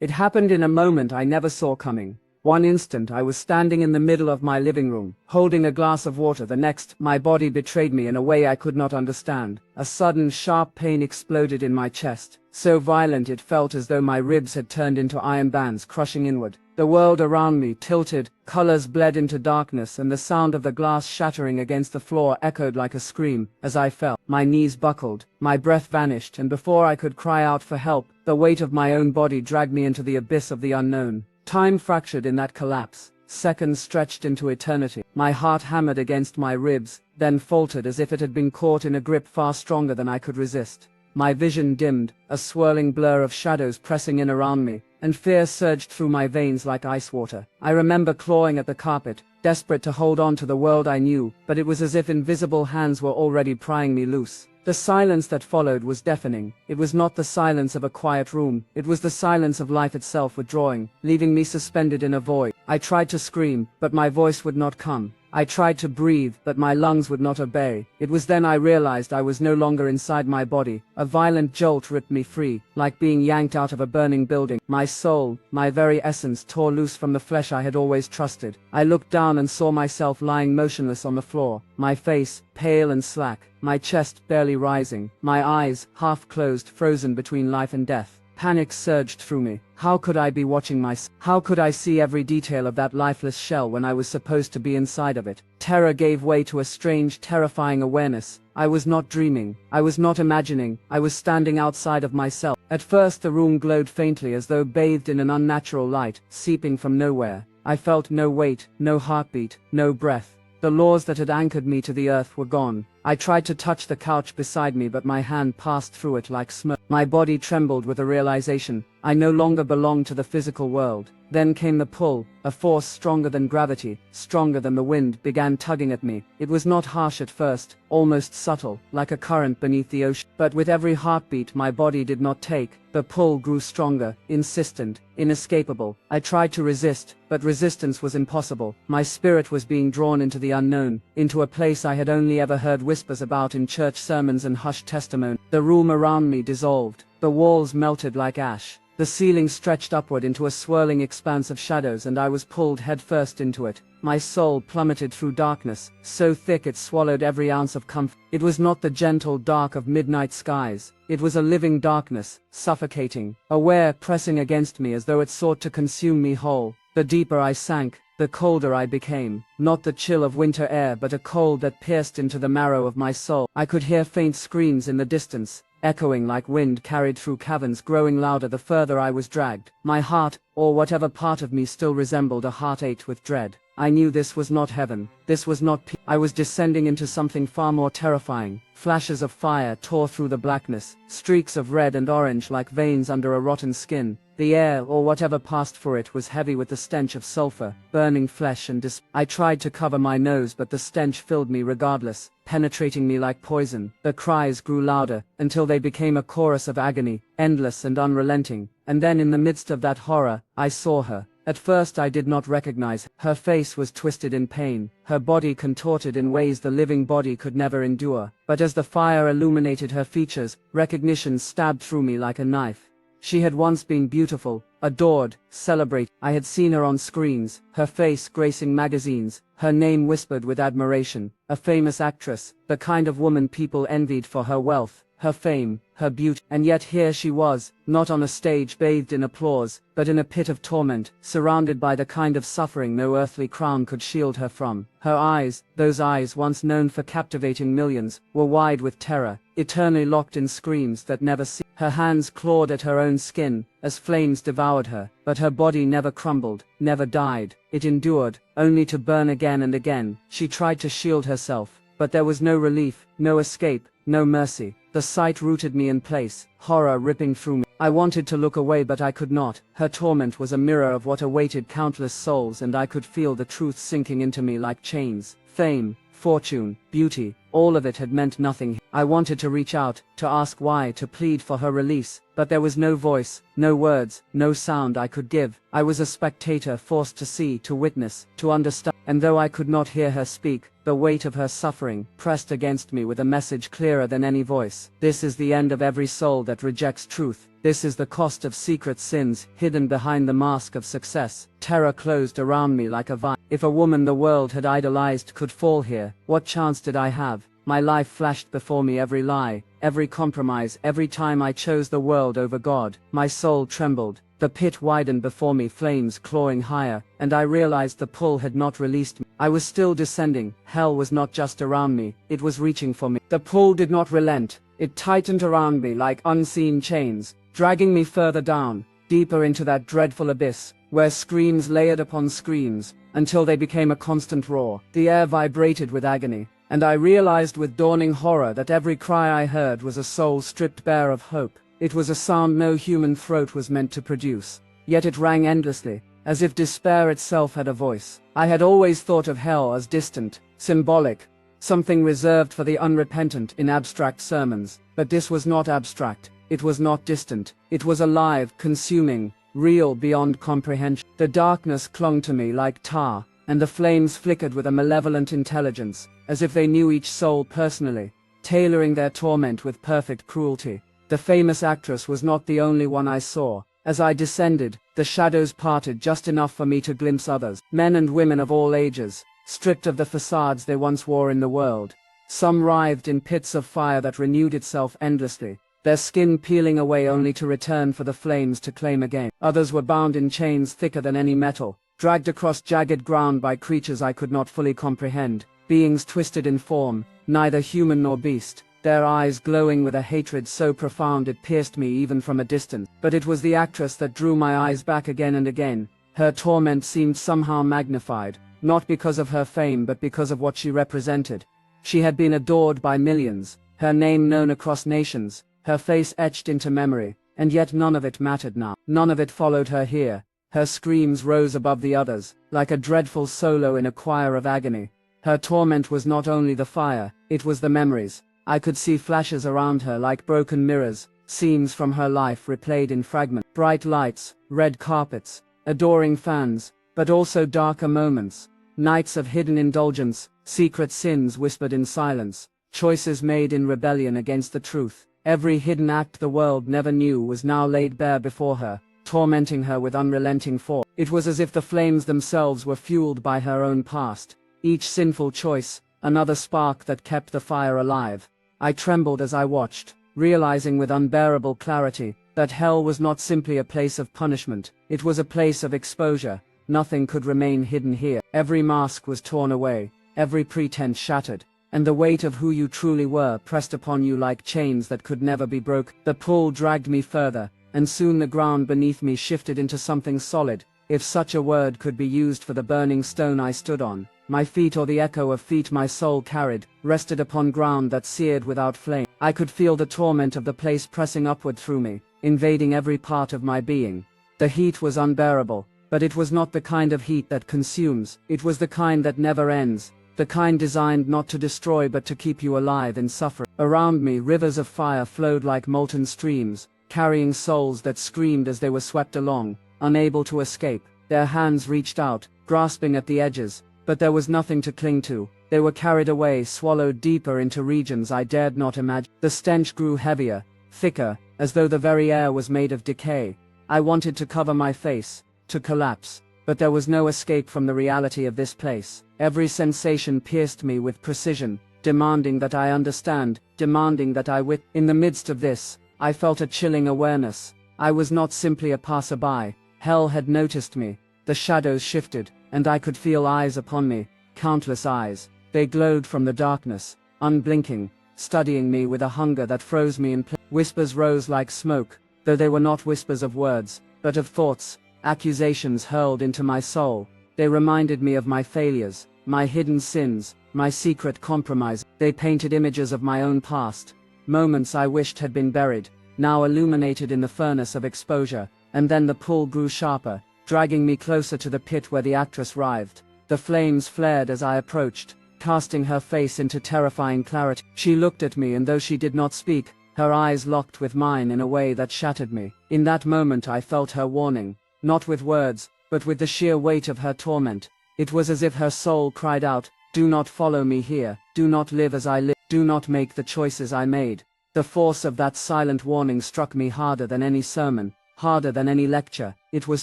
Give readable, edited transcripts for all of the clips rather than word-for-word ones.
It happened in a moment I never saw coming. One instant I was standing in the middle of my living room, holding a glass of water. The next, my body betrayed me in a way I could not understand. A sudden sharp pain exploded in my chest, so violent it felt as though my ribs had turned into iron bands crushing inward. The world around me tilted, colors bled into darkness, and the sound of the glass shattering against the floor echoed like a scream. As I fell, my knees buckled, my breath vanished, and before I could cry out for help, the weight of my own body dragged me into the abyss of the unknown. Time fractured in that collapse. Seconds stretched into eternity. My heart hammered against my ribs, then faltered as if it had been caught in a grip far stronger than I could resist. My vision dimmed, a swirling blur of shadows pressing in around me, and fear surged through my veins like ice water. I remember clawing at the carpet, desperate to hold on to the world I knew, but it was as if invisible hands were already prying me loose. The silence that followed was deafening. It was not the silence of a quiet room, it was the silence of life itself withdrawing, leaving me suspended in a void. I tried to scream, but my voice would not come. I tried to breathe, but my lungs would not obey. It was then I realized I was no longer inside my body. A violent jolt ripped me free, like being yanked out of a burning building. My soul, my very essence, tore loose from the flesh I had always trusted. I looked down and saw myself lying motionless on the floor, my face, pale and slack, my chest barely rising, my eyes, half closed, frozen between life and death. Panic surged through me. How could I be watching myself? How could I see every detail of that lifeless shell when I was supposed to be inside of it? Terror gave way to a strange, terrifying awareness. I was not dreaming. I was not imagining. I was standing outside of myself. At first the room glowed faintly as though bathed in an unnatural light, seeping from nowhere. I felt no weight, no heartbeat, no breath. The laws that had anchored me to the earth were gone. I tried to touch the couch beside me, but my hand passed through it like smoke. My body trembled with a realization. I no longer belonged to the physical world. Then came the pull. A force stronger than gravity, stronger than the wind, began tugging at me. It was not harsh at first, almost subtle, like a current beneath the ocean. But with every heartbeat my body did not take. The pull grew stronger, insistent, inescapable. I tried to resist, but resistance was impossible. My spirit was being drawn into the unknown, into a place I had only ever heard whispers about in church sermons and hushed testimony. The room around me dissolved. The walls melted like ash. The ceiling stretched upward into a swirling expanse of shadows, and I was pulled headfirst into it. My soul plummeted through darkness, so thick it swallowed every ounce of comfort. It was not the gentle dark of midnight skies. It was a living darkness, suffocating, aware, pressing against me as though it sought to consume me whole. The deeper I sank, the colder I became. Not the chill of winter air, but a cold that pierced into the marrow of my soul. I could hear faint screams in the distance, echoing like wind carried through caverns, growing louder the further I was dragged. My heart, or whatever part of me still resembled a heart, ached with dread. I knew this was not heaven. This was not peace. I was descending into something far more terrifying. Flashes of fire tore through the blackness, streaks of red and orange like veins under a rotten skin. The air, or whatever passed for it, was heavy with the stench of sulfur, burning flesh and I tried to cover my nose, but the stench filled me regardless, penetrating me like poison. The cries grew louder, until they became a chorus of agony, endless and unrelenting. And then in the midst of that horror, I saw her. At first I did not recognize her. Her face was twisted in pain, her body contorted in ways the living body could never endure. But as the fire illuminated her features, recognition stabbed through me like a knife. She had once been beautiful, adored, celebrated. I had seen her on screens, her face gracing magazines, her name whispered with admiration. A famous actress, the kind of woman people envied for her wealth, her fame, her beauty. And yet here she was, not on a stage bathed in applause, but in a pit of torment, surrounded by the kind of suffering no earthly crown could shield her from. Her eyes, those eyes once known for captivating millions, were wide with terror, eternally locked in screams that never ceased. Her hands clawed at her own skin, as flames devoured her, but her body never crumbled, never died. It endured, only to burn again and again. She tried to shield herself, but there was no relief, no escape, no mercy. The sight rooted me in place, horror ripping through me. I wanted to look away, but I could not. Her torment was a mirror of what awaited countless souls, and I could feel the truth sinking into me like chains. Fame, fortune, beauty, all of it had meant nothing. I wanted to reach out, to ask why, to plead for her release, but there was no voice, no words, no sound I could give. I was a spectator forced to see, to witness, to understand, and though I could not hear her speak, the weight of her suffering pressed against me with a message clearer than any voice. This is the end of every soul that rejects truth. This is the cost of secret sins hidden behind the mask of success. Terror closed around me like a vine. If a woman the world had idolized could fall here, what chance did I have? My life flashed before me, every lie, every compromise, every time I chose the world over God. My soul trembled. The pit widened before me, flames clawing higher, and I realized the pull had not released me. I was still descending. Hell was not just around me, it was reaching for me. The pull did not relent. It tightened around me like unseen chains, dragging me further down, deeper into that dreadful abyss, where screams layered upon screams, until they became a constant roar. The air vibrated with agony, and I realized with dawning horror that every cry I heard was a soul stripped bare of hope. It was a sound no human throat was meant to produce, yet it rang endlessly, as if despair itself had a voice. I had always thought of hell as distant, symbolic, something reserved for the unrepentant in abstract sermons, but this was not abstract, it was not distant, it was alive, consuming, real beyond comprehension. The darkness clung to me like tar, and the flames flickered with a malevolent intelligence, as if they knew each soul personally, tailoring their torment with perfect cruelty. The famous actress was not the only one I saw. As I descended, the shadows parted just enough for me to glimpse others, men and women of all ages, stripped of the facades they once wore in the world. Some writhed in pits of fire that renewed itself endlessly, their skin peeling away only to return for the flames to claim again. Others were bound in chains thicker than any metal, dragged across jagged ground by creatures I could not fully comprehend, beings twisted in form, neither human nor beast, their eyes glowing with a hatred so profound it pierced me even from a distance. But it was the actress that drew my eyes back again and again. Her torment seemed somehow magnified, not because of her fame but because of what she represented. She had been adored by millions, her name known across nations, her face etched into memory, and yet none of it mattered now. None of it followed her here. Her screams rose above the others, like a dreadful solo in a choir of agony. Her torment was not only the fire, it was the memories. I could see flashes around her like broken mirrors, scenes from her life replayed in fragments. Bright lights, red carpets, adoring fans, but also darker moments. Nights of hidden indulgence, secret sins whispered in silence, choices made in rebellion against the truth. Every hidden act the world never knew was now laid bare before her, tormenting her with unrelenting force. It was as if the flames themselves were fueled by her own past. Each sinful choice, another spark that kept the fire alive. I trembled as I watched, realizing with unbearable clarity that hell was not simply a place of punishment, it was a place of exposure. Nothing could remain hidden here. Every mask was torn away, every pretense shattered, and the weight of who you truly were pressed upon you like chains that could never be broken. The pull dragged me further, and soon the ground beneath me shifted into something solid, if such a word could be used for the burning stone I stood on. My feet, or the echo of feet my soul carried, rested upon ground that seared without flame. I could feel the torment of the place pressing upward through me, invading every part of my being. The heat was unbearable, but it was not the kind of heat that consumes, it was the kind that never ends, the kind designed not to destroy but to keep you alive in suffering. Around me rivers of fire flowed like molten streams, carrying souls that screamed as they were swept along, unable to escape. Their hands reached out, grasping at the edges, but there was nothing to cling to. They were carried away, swallowed deeper into regions I dared not imagine. The stench grew heavier, thicker, as though the very air was made of decay. I wanted to cover my face, to collapse, but there was no escape from the reality of this place. Every sensation pierced me with precision, demanding that I understand, demanding that I wit. In the midst of this, I felt a chilling awareness. I was not simply a passerby. Hell had noticed me. The shadows shifted, and I could feel eyes upon me, countless eyes. They glowed from the darkness, unblinking, studying me with a hunger that froze me in place. Whispers rose like smoke, though they were not whispers of words, but of thoughts, accusations hurled into my soul. They reminded me of my failures, my hidden sins, my secret compromise. They painted images of my own past, moments I wished had been buried, now illuminated in the furnace of exposure. And then the pull grew sharper, dragging me closer to the pit where the actress writhed. The flames flared as I approached, casting her face into terrifying clarity. She looked at me, and though she did not speak, her eyes locked with mine in a way that shattered me. In that moment I felt her warning, not with words, but with the sheer weight of her torment. It was as if her soul cried out, "Do not follow me here, do not live as I live, do not make the choices I made." The force of that silent warning struck me harder than any sermon, harder than any lecture. It was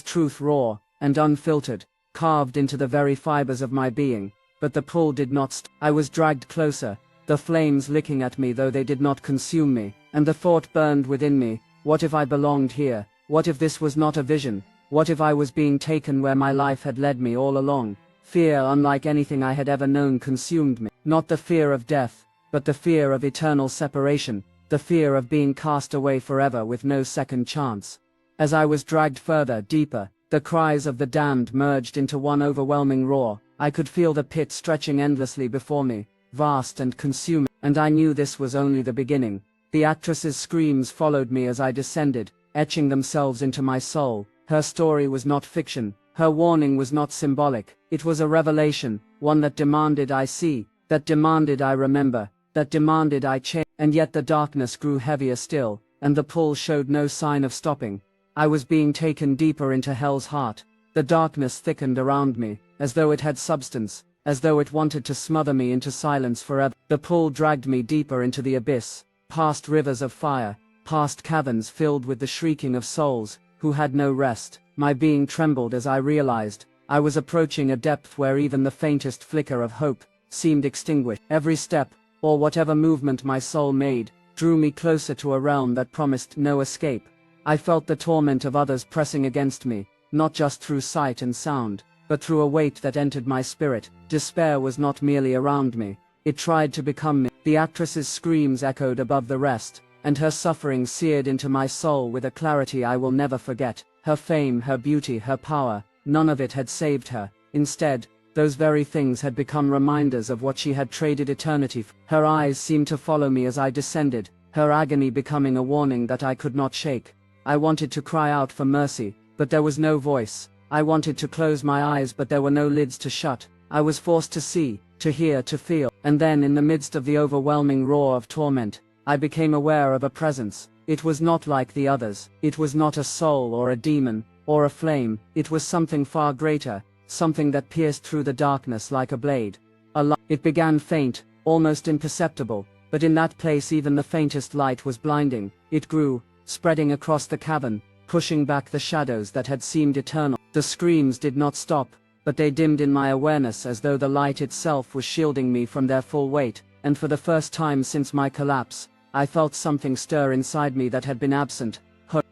truth, raw and unfiltered, carved into the very fibers of my being. But the pull did not stop. I was dragged closer, the flames licking at me though they did not consume me, and the thought burned within me, what if I belonged here? What if this was not a vision? What if I was being taken where my life had led me all along? Fear unlike anything I had ever known consumed me. Not the fear of death, but the fear of eternal separation, the fear of being cast away forever with no second chance. As I was dragged further, deeper, the cries of the damned merged into one overwhelming roar. I could feel the pit stretching endlessly before me, vast and consuming, and I knew this was only the beginning. The actress's screams followed me as I descended, etching themselves into my soul. Her story was not fiction, her warning was not symbolic, it was a revelation, one that demanded I see, that demanded I remember, that demanded I change. And yet the darkness grew heavier still, and the pull showed no sign of stopping. I was being taken deeper into hell's heart. The darkness thickened around me, as though it had substance, as though it wanted to smother me into silence forever. The pull dragged me deeper into the abyss, past rivers of fire, past caverns filled with the shrieking of souls who had no rest. My being trembled as I realized I was approaching a depth where even the faintest flicker of hope seemed extinguished. Every step, or whatever movement my soul made, drew me closer to a realm that promised no escape. I felt the torment of others pressing against me, not just through sight and sound, but through a weight that entered my spirit. Despair was not merely around me, it tried to become me. The actress's screams echoed above the rest, and her suffering seared into my soul with a clarity I will never forget. Her fame, her beauty, her power, none of it had saved her. Instead, those very things had become reminders of what she had traded eternity for. Her eyes seemed to follow me as I descended, her agony becoming a warning that I could not shake. I wanted to cry out for mercy, but there was no voice. I wanted to close my eyes, but there were no lids to shut. I was forced to see, to hear, to feel. And then, in the midst of the overwhelming roar of torment, I became aware of a presence. It was not like the others. It was not a soul or a demon, or a flame. It was something far greater, something that pierced through the darkness like a blade. It began faint, almost imperceptible, but in that place even the faintest light was blinding. It grew, spreading across the cavern, pushing back the shadows that had seemed eternal. The screams did not stop, but they dimmed in my awareness as though the light itself was shielding me from their full weight, and for the first time since my collapse, I felt something stir inside me that had been absent.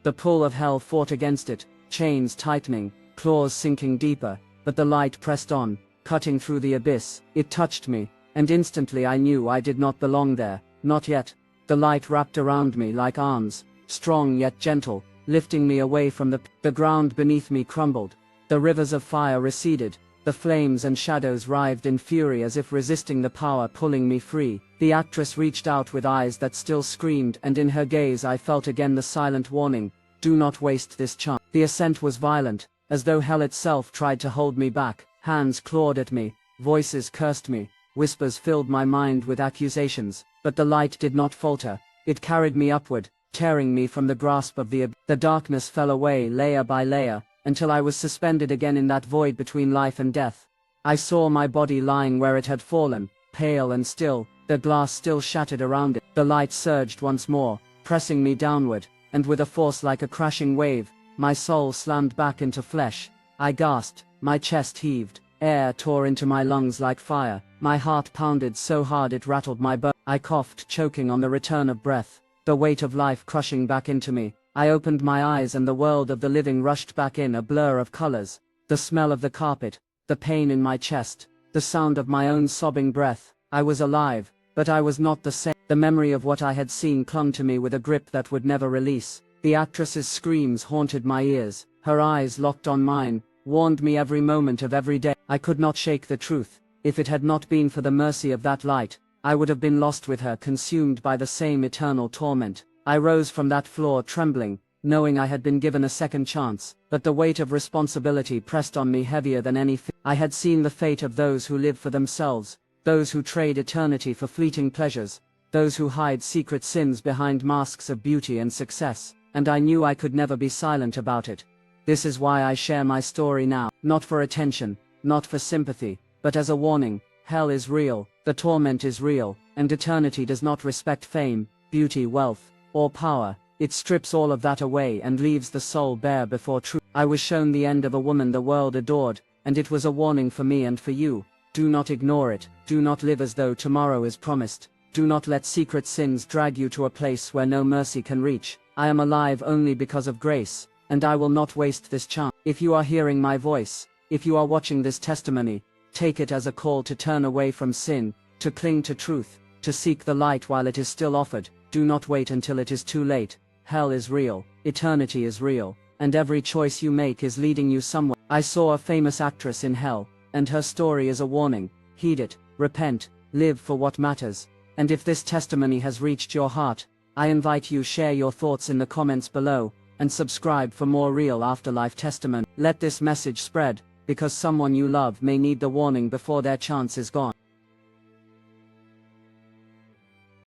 The pull of hell fought against it, chains tightening, claws sinking deeper, but the light pressed on, cutting through the abyss. It touched me, and instantly I knew I did not belong there, not yet. The light wrapped around me like arms, strong yet gentle, lifting me away from the ground beneath me crumbled. The rivers of fire receded, the flames and shadows writhed in fury as if resisting the power pulling me free. The actress reached out with eyes that still screamed, and in her gaze I felt again the silent warning, "Do not waste this chance." The ascent was violent, as though hell itself tried to hold me back. Hands clawed at me, voices cursed me, whispers filled my mind with accusations, but the light did not falter. It carried me upward, tearing me from the grasp of the abyss. The darkness fell away layer by layer, until I was suspended again in that void between life and death. I saw my body lying where it had fallen, pale and still, the glass still shattered around it. The light surged once more, pressing me downward, and with a force like a crashing wave, my soul slammed back into flesh. I gasped, my chest heaved, air tore into my lungs like fire, my heart pounded so hard it rattled my bones. I coughed, choking on the return of breath, the weight of life crushing back into me. I opened my eyes and the world of the living rushed back in, a blur of colors, the smell of the carpet, the pain in my chest, the sound of my own sobbing breath. I was alive, but I was not the same. The memory of what I had seen clung to me with a grip that would never release. The actress's screams haunted my ears, her eyes locked on mine, warned me every moment of every day. I could not shake the truth. If it had not been for the mercy of that light, I would have been lost with her, consumed by the same eternal torment. I rose from that floor trembling, knowing I had been given a second chance, but the weight of responsibility pressed on me heavier than any fear. I had seen the fate of those who live for themselves, those who trade eternity for fleeting pleasures, those who hide secret sins behind masks of beauty and success, and I knew I could never be silent about it. This is why I share my story now, not for attention, not for sympathy, but as a warning. Hell is real, the torment is real, and eternity does not respect fame, beauty, wealth, or power. It strips all of that away and leaves the soul bare before truth. I was shown the end of a woman the world adored, and it was a warning for me and for you. Do not ignore it, do not live as though tomorrow is promised, do not let secret sins drag you to a place where no mercy can reach. I am alive only because of grace, and I will not waste this chance. If you are hearing my voice, if you are watching this testimony, take it as a call to turn away from sin, to cling to truth, to seek the light while it is still offered. Do not wait until it is too late. Hell is real, eternity is real, and every choice you make is leading you somewhere. I saw a famous actress in hell, and her story is a warning. Heed it, repent, live for what matters. And if this testimony has reached your heart, I invite you share your thoughts in the comments below, and subscribe for more real afterlife testimony. Let this message spread, because someone you love may need the warning before their chance is gone.